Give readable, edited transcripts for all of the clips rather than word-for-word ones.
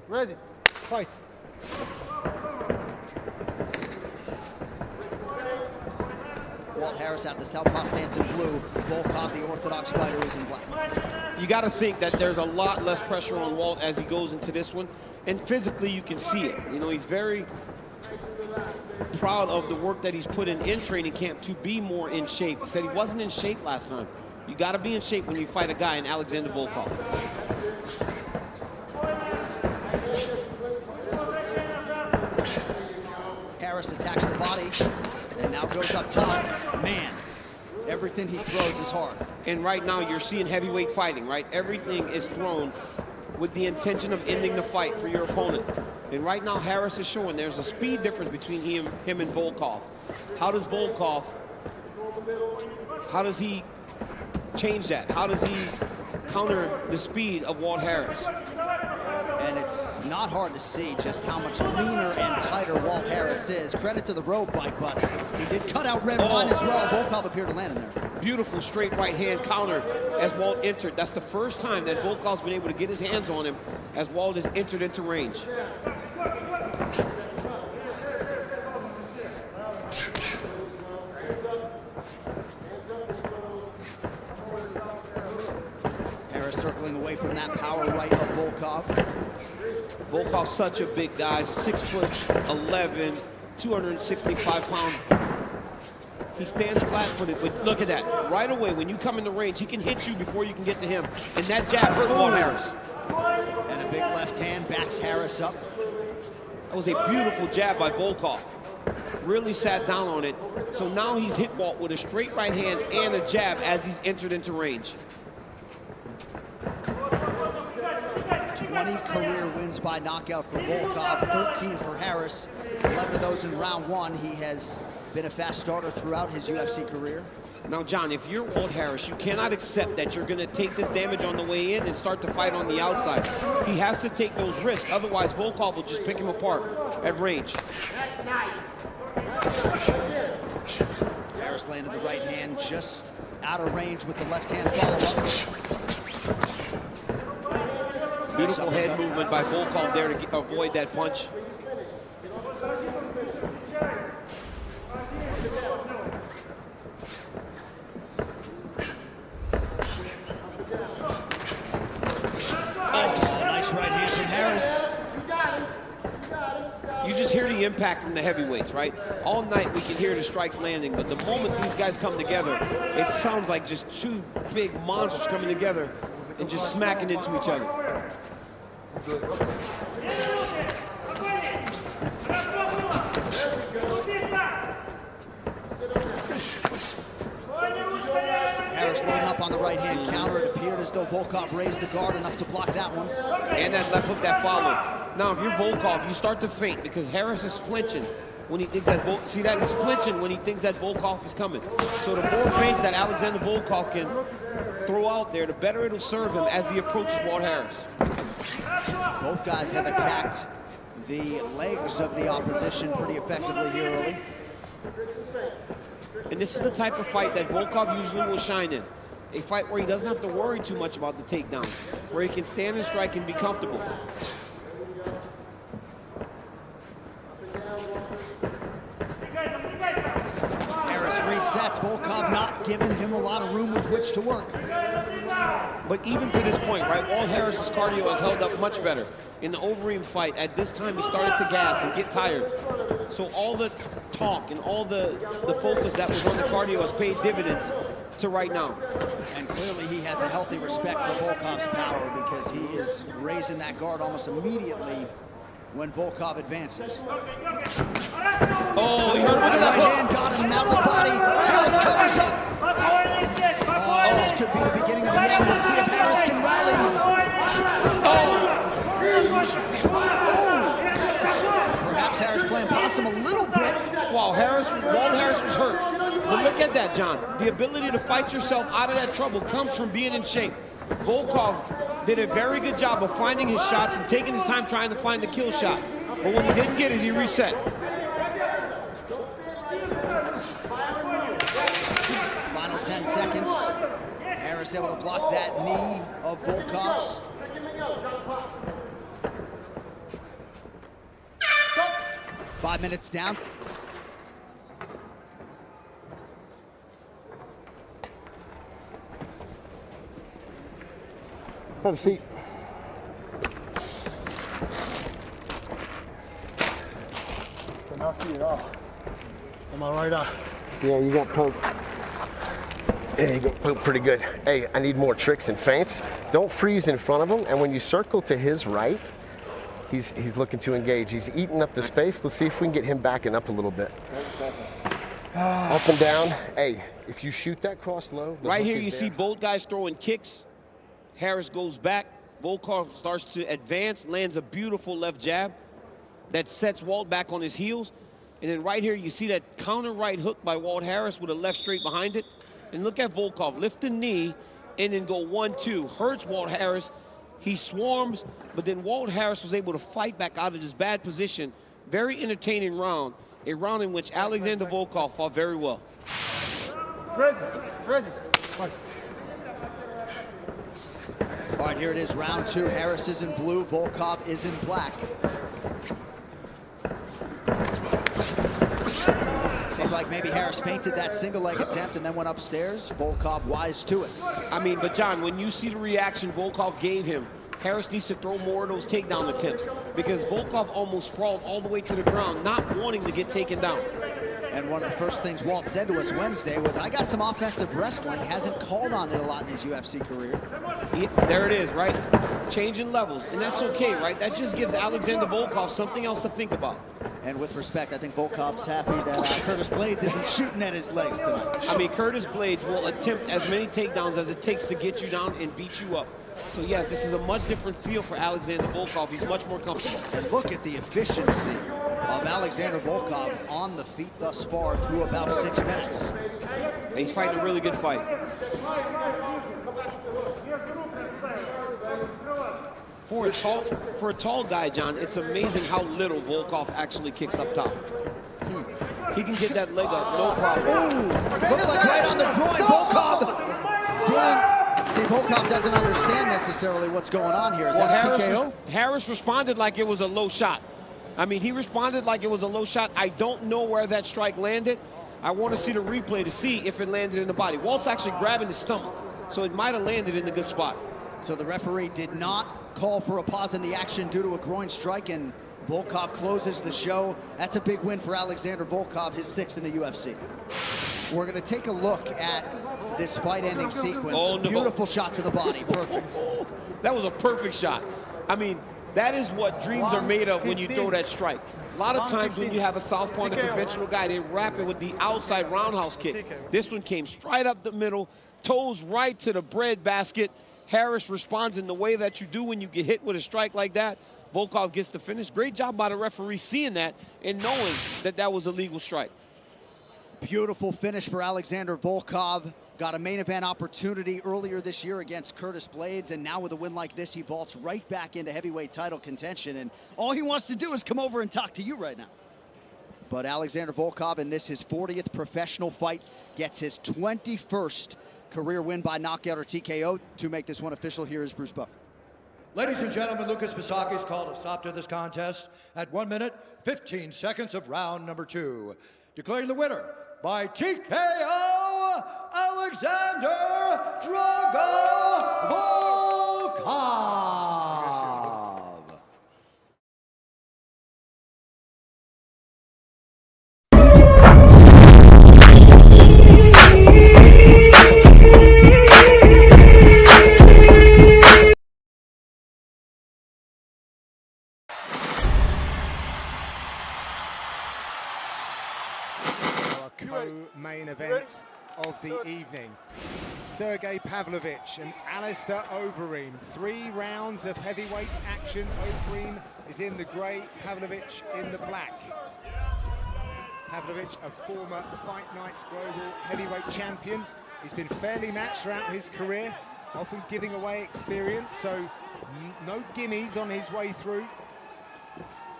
Ready. Fight. Walt Harris out of the southpaw stance in blue. Volkov, the orthodox fighter, is in black. You got to think that there's a lot less pressure on Walt as he goes into this one. And physically, you can see it. You know, he's very proud of the work that he's put in training camp to be more in shape. He said he wasn't in shape last time. You got to be in shape when you fight a guy in Alexander Volkov. Harris attacks the body and now goes up top. Man, everything he throws is hard. And right now you're seeing heavyweight fighting, right? Everything is thrown with the intention of ending the fight for your opponent. And right now Harris is showing there's a speed difference between him and Volkov. How does Volkov, how does he change that? How does he counter the speed of Walt Harris? And it's not hard to see just how much leaner and tighter Walt Harris is. Credit to the road bike, but he did cut out red wine as well. Volkov appeared to land in there. Beautiful straight right hand counter as Walt entered. That's the first time that Volkov's been able to get his hands on him as Walt has entered into range. Harris circling away from that power right of Volkov. Volkov's such a big guy, 6'11", 265 pounds. He stands flat-footed, but look at that. Right away, when you come in the range, he can hit you before you can get to him. And that jab hurt Walt Harris. And a big left hand backs Harris up. That was a beautiful jab by Volkov. Really sat down on it. So now he's hit Walt with a straight right hand and a jab as he's entered into range. 20 career wins by knockout for Volkov, 13 for Harris. 11 of those in round one. He has been a fast starter throughout his UFC career. Now, John, if you're Walt Harris, you cannot accept that you're going to take this damage on the way in and start to fight on the outside. He has to take those risks. Otherwise, Volkov will just pick him apart at range. Harris landed the right hand just out of range with the left hand follow-up. Beautiful head movement by Volkov there to avoid that punch. Nice right hand from Harris. You just hear the impact from the heavyweights, right? All night we can hear the strikes landing, but the moment these guys come together, it sounds like just two big monsters coming together and just smacking into each other. Harris loading up on the right hand counter. It appeared as though Volkov raised the guard enough to block that one. And that left hook that followed. Now, if you're Volkov, you start to feint because Harris is flinching when he thinks that see that he's flinching when he thinks that Volkov is coming. So the more feints that Alexander Volkov can throw out there, the better it'll serve him as he approaches Walt Harris. Both guys have attacked the legs of the opposition pretty effectively here early. And this is the type of fight that Volkov usually will shine in. A fight where he doesn't have to worry too much about the takedowns, where he can stand and strike and be comfortable. Harris resets. Volkov not giving him a lot of room with which to work. But even to this point, right, Walt Harris's cardio has held up much better. In the Overeem fight, at this time, he started to gas and get tired. So all the talk and all the focus that was on the cardio has paid dividends to right now. And clearly he has a healthy respect for Volkov's power because he is raising that guard almost immediately when Volkov advances. Oh, he The hurt with that right hook. hand got him out of the body. Harris covers up. Oh, this could be the beginning of the end. We'll see if Harris can rally. Oh! Perhaps Harris playing possum a little bit. Wow, Walt Harris was hurt. But look at that, John. The ability to fight yourself out of that trouble comes from being in shape. Volkov did a very good job of finding his shots and taking his time trying to find the kill shot. But when he didn't get it, he reset. Final 10 seconds. Harris able to block that knee of Volkov's. 5 minutes down. Have a seat. Cannot see it all. Am I right? Yeah, you got poked. Yeah, you got poked pretty good. Hey, I need more tricks and feints. Don't freeze in front of him, and when you circle to his right, he's looking to engage. He's eating up the space. Let's see if we can get him backing up a little bit. Up and down. Hey, if you shoot that cross low, right here you see both guys throwing kicks. Harris goes back. Volkov starts to advance, lands a beautiful left jab that sets Walt back on his heels. And then right here you see that counter right hook by Walt Harris with a left straight behind it. And look at Volkov, lift the knee and then go 1-2. Hurts Walt Harris. He swarms, but then Walt Harris was able to fight back out of this bad position. Very entertaining round. A round in which Alexander Volkov fought very well. Ready. All right, here it is, round 2. Harris is in blue, Volkov is in black. Seemed like maybe Harris feinted that single leg attempt and then went upstairs. Volkov wise to it. I mean, but John, when you see the reaction Volkov gave him, Harris needs to throw more of those takedown attempts because Volkov almost sprawled all the way to the ground, not wanting to get taken down. And one of the first things Walt said to us Wednesday was, I got some offensive wrestling. Hasn't called on it a lot in his UFC career. There it is, right? Changing levels, and that's okay, right? That just gives Alexander Volkov something else to think about. And with respect, I think Volkov's happy that Curtis Blaydes isn't shooting at his legs tonight. I mean, Curtis Blaydes will attempt as many takedowns as it takes to get you down and beat you up. So yes, this is a much different feel for Alexander Volkov. He's much more comfortable. And look at the efficiency of Alexander Volkov on the feet thus far through about 6 minutes. He's fighting a really good fight. For a tall guy, John, it's amazing how little Volkov actually kicks up top. He can get that leg up, no problem. Ooh, looked like right on the groin. Volkov didn't. See, Volkov doesn't understand necessarily what's going on here. Is that a TKO? Harris responded like it was a low shot. I mean, he responded like it was a low shot. I don't know where that strike landed. I want to see the replay to see if it landed in the body. Walt's actually grabbing his stomach, so it might have landed in the good spot. So the referee did not call for a pause in the action due to a groin strike, and Volkov closes the show. That's a big win for Alexander Volkov, his 6th in the UFC. We're going to take a look at this fight-ending sequence. Oh, no. Beautiful shot to the body, perfect. That was a perfect shot. I mean, that is what dreams are made of when you throw that strike. A lot of times when you have a southpaw and a conventional guy, they wrap it with the outside roundhouse kick. This one came straight up the middle, toes right to the bread basket. Harris responds in the way that you do when you get hit with a strike like that. Volkov gets the finish. Great job by the referee seeing that and knowing that that was a legal strike. Beautiful finish for Alexander Volkov. Got a main event opportunity earlier this year against Curtis Blaydes, and now with a win like this, he vaults right back into heavyweight title contention, and all he wants to do is come over and talk to you right now. But Alexander Volkov, in this his 40th professional fight, gets his 21st career win by knockout or TKO. To make this one official, here is Bruce Buffer. Ladies and gentlemen, Lucas Pisaki has called a stop to this contest at 1 minute, 15 seconds of round number 2. Declaring the winner by TKO, Alexander Drago Volkov. Co-main event of the evening. Sergey Pavlovich and Alistair Overeem. 3 rounds of heavyweight action. Overeem is in the grey, Pavlovich in the black. Pavlovich, a former Fight Nights Global heavyweight champion. He's been fairly matched throughout his career, often giving away experience, so no gimmies on his way through.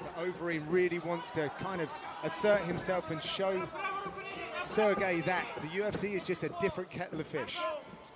But Overeem really wants to kind of assert himself and show Sergey that the UFC is just a different kettle of fish.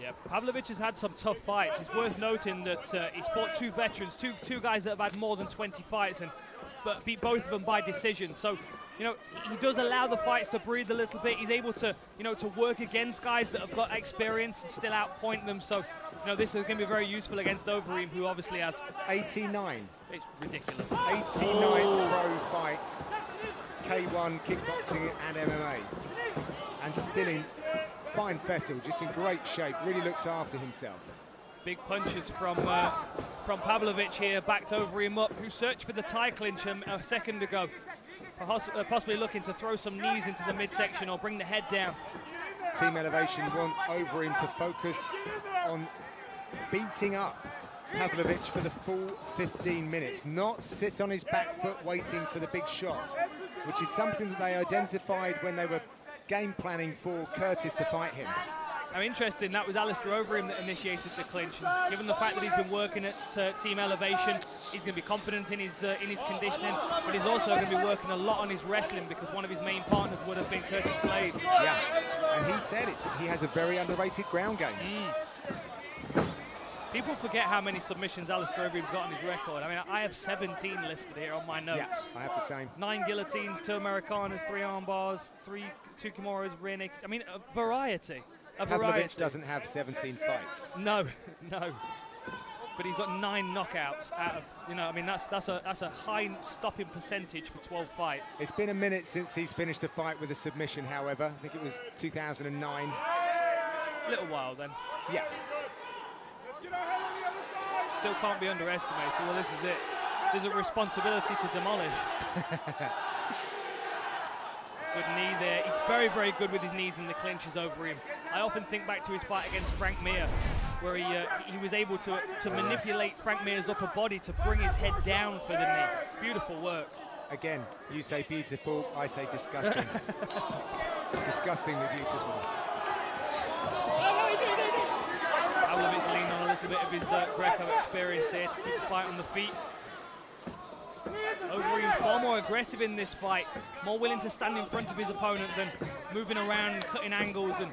Yeah, Pavlovich has had some tough fights. It's worth noting that he's fought 2 veterans, two guys that have had more than 20 fights, but beat both of them by decision. So you know, he does allow the fights to breathe a little bit. He's able to, you know, to work against guys that have got experience and still outpoint them. So, you know, this is going to be very useful against Overeem, who obviously has 89. It's ridiculous. 89 pro fights, K1, kickboxing and MMA. And still in fine fettle, just in great shape, really looks after himself. Big punches from Pavlovich here, backed Overeem up, who searched for the tie clinch a second ago. Possibly looking to throw some knees into the midsection or bring the head down. Team Elevation want Overeem to focus on beating up Pavlovich for the full 15 minutes, not sit on his back foot waiting for the big shot, which is something that they identified when they were game planning for Curtis to fight him. I'm interested, that was Alistair Overeem that initiated the clinch. And given the fact that he's been working at Team Elevation, he's going to be confident in his conditioning, but he's also going to be working a lot on his wrestling because one of his main partners would have been Curtis Blades. Yeah, and he said he has a very underrated ground game. People forget how many submissions Alistair Overeem's got on his record. I mean, I have 17 listed here on my notes. Yeah, I have the same. 9 guillotines, 2 Americanas, 3 arm bars, 2 Kimuras, rear naked. I mean, a variety. Pavlovich doesn't have 17 fights. No, no. But he's got 9 knockouts out of, you know, I mean, that's a high stopping percentage for 12 fights. It's been a minute since he's finished a fight with a submission, however. I think it was 2009. A little while then. Yeah. Still can't be underestimated. Well, this is it. There's a responsibility to demolish. Good knee there. He's very, very good with his knees in the clinches over him. I often think back to his fight against Frank Mir, where he was able to manipulate Frank Mir's upper body to bring his head down for the knee. Beautiful work. Again, you say beautiful, I say disgusting. Disgustingly beautiful. Pavlovich leaned on a little bit of his Greco experience there to keep the fight on the feet. Overeem far more aggressive in this fight, more willing to stand in front of his opponent than moving around and cutting angles and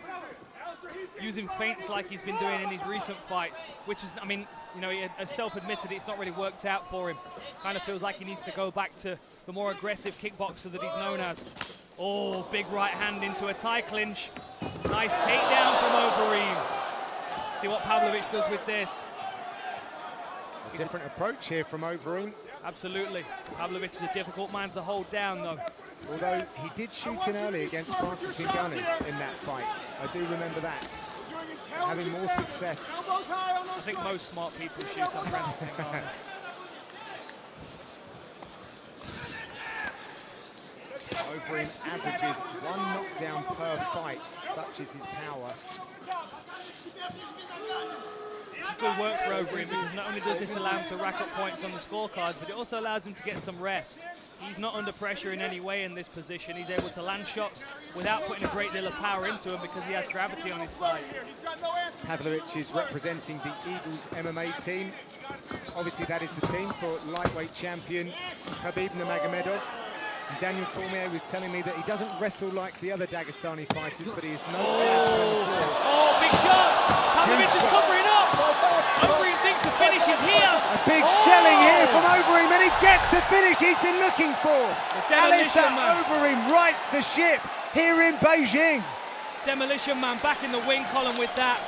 using feints like he's been doing in his recent fights, which is, I mean, you know, he has self-admitted it's not really worked out for him. Kind of feels like he needs to go back to the more aggressive kickboxer that he's known as. Oh, big right hand into a tie clinch. Nice takedown from Overeem. See what Pavlovich does with this. A different approach here from Overeem. Absolutely. Pavlovich is a difficult man to hold down, though. Although he did shoot in early against Francis Ngannou in that fight. I do remember that. Having more success. I think most smart people shoot on Francis Ngannou. Overeem averages 1 knockdown per fight. Such is his power. It's good work for Overeem because not only does this allow him to rack up points on the scorecards, but it also allows him to get some rest. He's not under pressure in any way in this position. He's able to land shots without putting a great deal of power into them because he has gravity on his side. Pavlovich is representing the Eagles MMA team. Obviously that is the team for lightweight champion Khabib Nurmagomedov. And Daniel Cormier was telling me that he doesn't wrestle like the other Dagestani fighters, but he is no slouch on the floor. Oh, big shots! Pavlovich is covering up! Overeem thinks the finish is here! A big shelling here from Overeem, and he gets the finish he's been looking for. Alistair Overeem rights the ship here in Beijing. Demolition Man back in the wing column with that.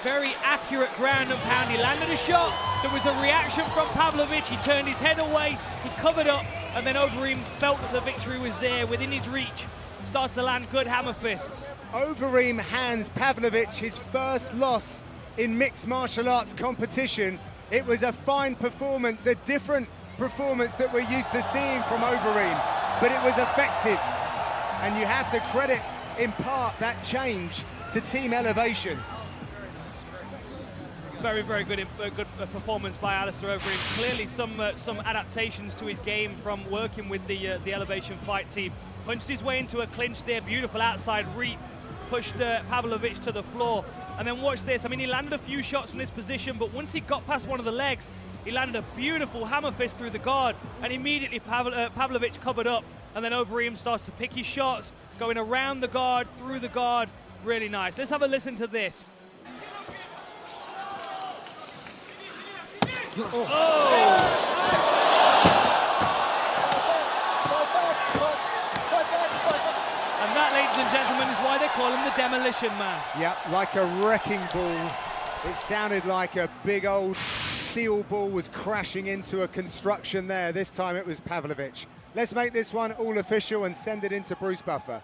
Very accurate ground and pound. He landed a shot. There was a reaction from Pavlovich. He turned his head away. He covered up. And then Overeem felt that the victory was there within his reach. Starts to land good hammer fists. Overeem hands Pavlovich his first loss in mixed martial arts competition. It was a fine performance, a different performance that we're used to seeing from Overeem, but it was effective. And you have to credit, in part, that change to Team Elevation. Very, very good performance by Alistair Overeem. Clearly some adaptations to his game from working with the Elevation Fight team. Punched his way into a clinch there, beautiful outside reap. Pushed Pavlovich to the floor. And then watch this. I mean, he landed a few shots from this position, but once he got past one of the legs, he landed a beautiful hammer fist through the guard, and immediately Pavlovich covered up. And then Overeem starts to pick his shots, going around the guard, through the guard. Really nice. Let's have a listen to this. And that, ladies and gentlemen, is why they call him the Demolition Man. Yeah, like a wrecking ball. It sounded like a big old steel ball was crashing into a construction there. This time it was Pavlovich. Let's make this one all official and send it into Bruce Buffer.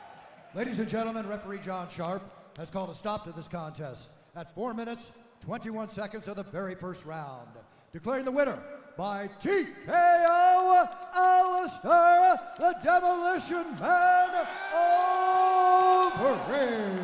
Ladies and gentlemen, referee John Sharp has called a stop to this contest at 4 minutes, 21 seconds of the very first round. Declaring the winner by TKO, Alistair the Demolition Man Overeem.